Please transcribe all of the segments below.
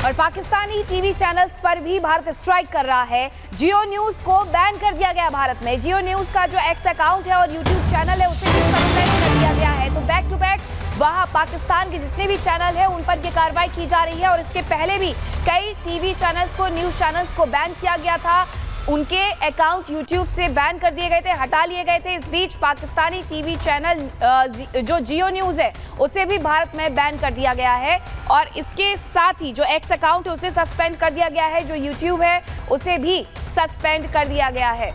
और Pakistani TV channels पर भी भारत स्ट्राइक कर रहा है। जियो न्यूज को बैन कर दिया गया भारत में। जियो न्यूज का जो एक्स अकाउंट है और यूट्यूब चैनल है उसे भी सस्पेंड कर दिया गया है। तो बैक टू बैक वहां पाकिस्तान के जितने भी चैनल है उन पर ये कार्रवाई की जा रही है। और इसके पहले भी कई टीवी चैनल्स को, न्यूज चैनल्स को बैन किया गया था। उनके अकाउंट यूट्यूब से बैन कर दिए गए थे, हटा लिए गए थे। इस बीच पाकिस्तानी टीवी चैनल जो जियो न्यूज़ है उसे भी भारत में बैन कर दिया गया है। और इसके साथ ही जो एक्स अकाउंट है उसे सस्पेंड कर दिया गया है। जो यूट्यूब है उसे भी सस्पेंड कर दिया गया है।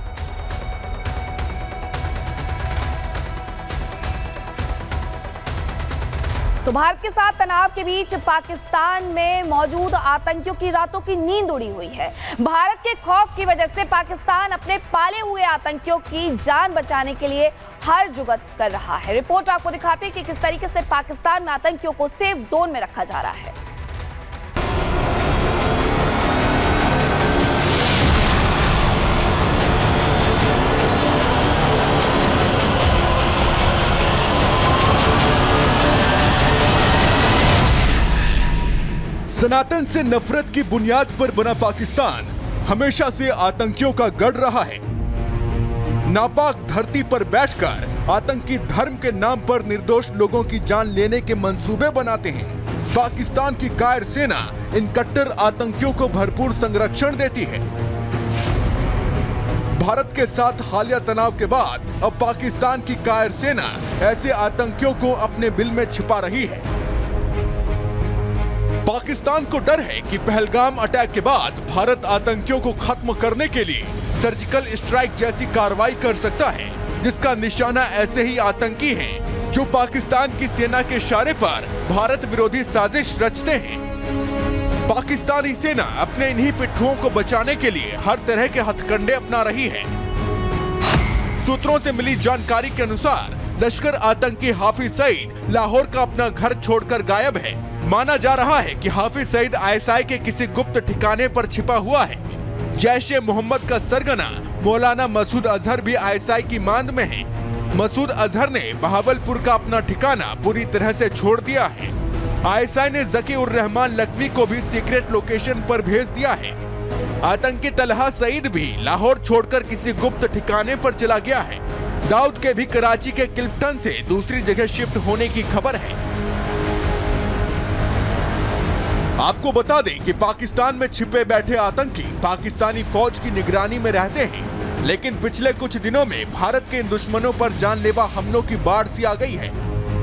तो भारत के साथ तनाव के बीच पाकिस्तान में मौजूद आतंकियों की रातों की नींद उड़ी हुई है। भारत के खौफ की वजह से पाकिस्तान अपने पाले हुए आतंकियों की जान बचाने के लिए हर जुगत कर रहा है। रिपोर्ट आपको दिखाते हैं कि किस तरीके से पाकिस्तान में आतंकियों को सेफ जोन में रखा जा रहा है। सनातन से नफरत की बुनियाद पर बना पाकिस्तान हमेशा से आतंकियों का गढ़ रहा है। नापाक धरती पर बैठकर आतंकी धर्म के नाम पर निर्दोष लोगों की जान लेने के मंसूबे बनाते हैं। पाकिस्तान की कायर सेना इन कट्टर आतंकियों को भरपूर संरक्षण देती है। भारत के साथ हालिया तनाव के बाद अब पाकिस्तान की कायर सेना ऐसे आतंकियों को अपने बिल में छिपा रही है। पाकिस्तान को डर है कि पहलगाम अटैक के बाद भारत आतंकियों को खत्म करने के लिए सर्जिकल स्ट्राइक जैसी कार्रवाई कर सकता है, जिसका निशाना ऐसे ही आतंकी हैं जो पाकिस्तान की सेना के इशारे पर भारत विरोधी साजिश रचते हैं। पाकिस्तानी सेना अपने इन्हीं पिट्ठुओं को बचाने के लिए हर तरह के हथकंडे अपना रही है। सूत्रों से मिली जानकारी के अनुसार लश्कर आतंकी हाफिज सईद लाहौर का अपना घर छोड़कर गायब है। माना जा रहा है कि हाफिज सईद आईएसआई के किसी गुप्त ठिकाने पर छिपा हुआ है। जैश-ए मोहम्मद का सरगना मौलाना मसूद अजहर भी आईएसआई की मांद में है। मसूद अजहर ने बहावलपुर का अपना ठिकाना पूरी तरह से छोड़ दिया है। आईएसआई ने ज़की-उर-रहमान लखवी को भी सीक्रेट लोकेशन पर भेज दिया है। आतंकी तलहा सईद भी लाहौर छोड़कर किसी गुप्त ठिकाने पर चला गया है। दाऊद के भी कराची के किल्फ्टन से दूसरी जगह शिफ्ट होने की खबर है। आपको बता दें कि पाकिस्तान में छिपे बैठे आतंकी पाकिस्तानी फौज की निगरानी में रहते हैं, लेकिन पिछले कुछ दिनों में भारत के इन दुश्मनों पर जानलेवा हमलों की बाढ़ सी आ गई है।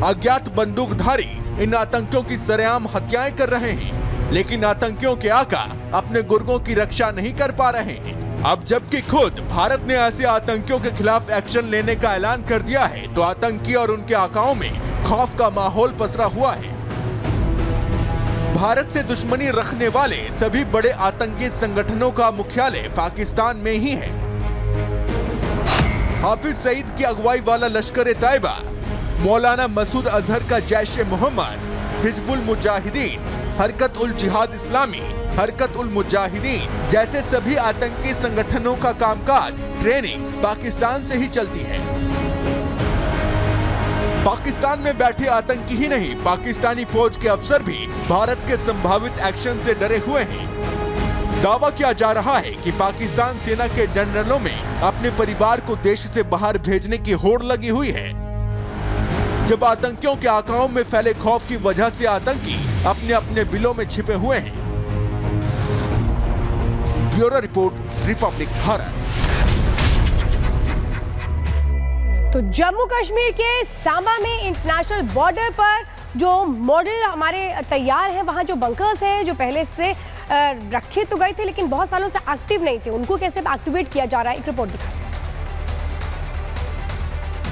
अज्ञात बंदूकधारी इन आतंकियों की सरेआम हत्याएं कर रहे हैं, लेकिन आतंकियों के आका अपने गुर्गों की रक्षा नहीं कर पा रहे हैं। अब जबकि खुद भारत ने ऐसे आतंकियों के खिलाफ एक्शन लेने का ऐलान कर दिया है, तो आतंकी और उनके आकाओं में खौफ का माहौल पसरा हुआ है। भारत से दुश्मनी रखने वाले सभी बड़े आतंकी संगठनों का मुख्यालय पाकिस्तान में ही है। हाफिज सईद की अगुवाई वाला लश्कर-ए-तैयबा, मौलाना मसूद अजहर का जैश-ए-मोहम्मद, हिजबुल मुजाहिदीन, हरकत-उल-जिहाद इस्लामी, हरकत-उल-मुजाहिदीन जैसे सभी आतंकी संगठनों का कामकाज, ट्रेनिंग पाकिस्तान से ही चलती है। पाकिस्तान में बैठे आतंकी ही नहीं, पाकिस्तानी फौज के अफसर भी भारत के संभावित एक्शन से डरे हुए हैं। दावा किया जा रहा है कि पाकिस्तान सेना के जनरलों में अपने परिवार को देश से बाहर भेजने की होड़ लगी हुई है। जब आतंकियों के आकाओं में फैले खौफ की वजह से आतंकी अपने अपने बिलों में छिपे हुए हैं। Bureau report, Republic Bharat. तो जम्मू कश्मीर के सांबा में इंटरनेशनल बॉर्डर पर जो मॉडल हमारे तैयार हैं, वहाँ जो बंकर्स हैं जो पहले से रखे तो गए थे लेकिन बहुत सालों से एक्टिव नहीं थे, उनको कैसे एक्टिवेट किया जा रहा है, एक रिपोर्ट दिखाते हैं।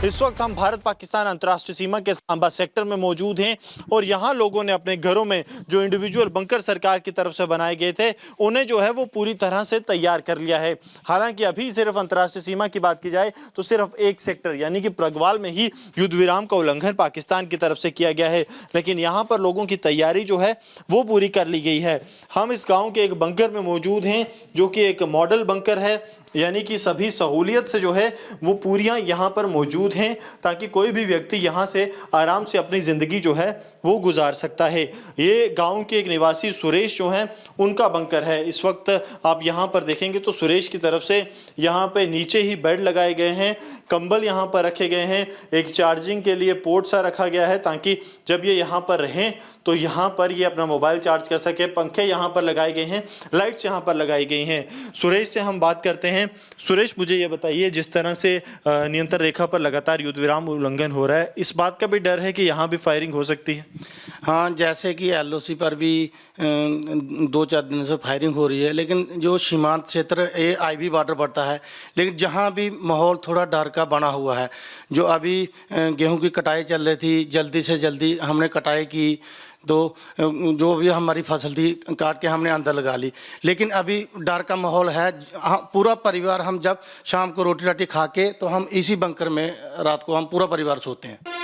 इस वक्त हम भारत पाकिस्तान अंतर्राष्ट्रीय सीमा के सांबा सेक्टर में मौजूद हैं और यहाँ लोगों ने अपने घरों में जो इंडिविजुअल बंकर सरकार की तरफ से बनाए गए थे उन्हें जो है वो पूरी तरह से तैयार कर लिया है। हालांकि अभी सिर्फ अंतर्राष्ट्रीय सीमा की बात की जाए तो सिर्फ एक सेक्टर यानी कि प्रगवाल में ही युद्ध विराम का उल्लंघन पाकिस्तान की तरफ से किया गया है, लेकिन यहाँ पर लोगों की तैयारी जो है वो पूरी कर ली गई है। हम इस गाँव के एक बंकर में मौजूद हैं जो कि एक मॉडल बंकर है, यानी कि सभी सहूलियत से जो है वो पूरियां यहाँ पर मौजूद हैं ताकि कोई भी व्यक्ति यहाँ से आराम से अपनी ज़िंदगी जो है वो गुजार सकता है। ये गांव के एक निवासी सुरेश जो हैं उनका बंकर है। इस वक्त आप यहाँ पर देखेंगे तो सुरेश की तरफ से यहाँ पे नीचे ही बेड लगाए गए हैं, कंबल यहाँ पर रखे गए हैं, एक चार्जिंग के लिए पोर्ट सा रखा गया है ताकि जब ये यहाँ पर रहें तो यहाँ पर ये अपना मोबाइल चार्ज कर सके। पंखे यहाँ पर लगाए गए हैं, लाइट्स यहाँ पर लगाई गई हैं। सुरेश से हम बात करते हैं। सुरेश, मुझे ये बताइए, जिस तरह से नियंत्रण रेखा पर लगातार युद्ध विराम उल्लंघन हो रहा है, इस बात का भी डर है कि यहाँ भी फायरिंग हो सकती है? हाँ, जैसे कि LOC पर भी 2-4 दिन से फायरिंग हो रही है, लेकिन जो सीमांत क्षेत्र ये IB बॉर्डर पड़ता है, लेकिन जहाँ भी माहौल थोड़ा डर का बना हुआ है। जो अभी गेहूं की कटाई चल रही थी, जल्दी से जल्दी हमने कटाई की तो जो भी हमारी फसल थी काट के हमने अंदर लगा ली, लेकिन अभी डर का माहौल है। पूरा परिवार हम जब शाम को रोटी राटी खा के तो हम इसी बंकर में रात को हम पूरा परिवार सोते हैं।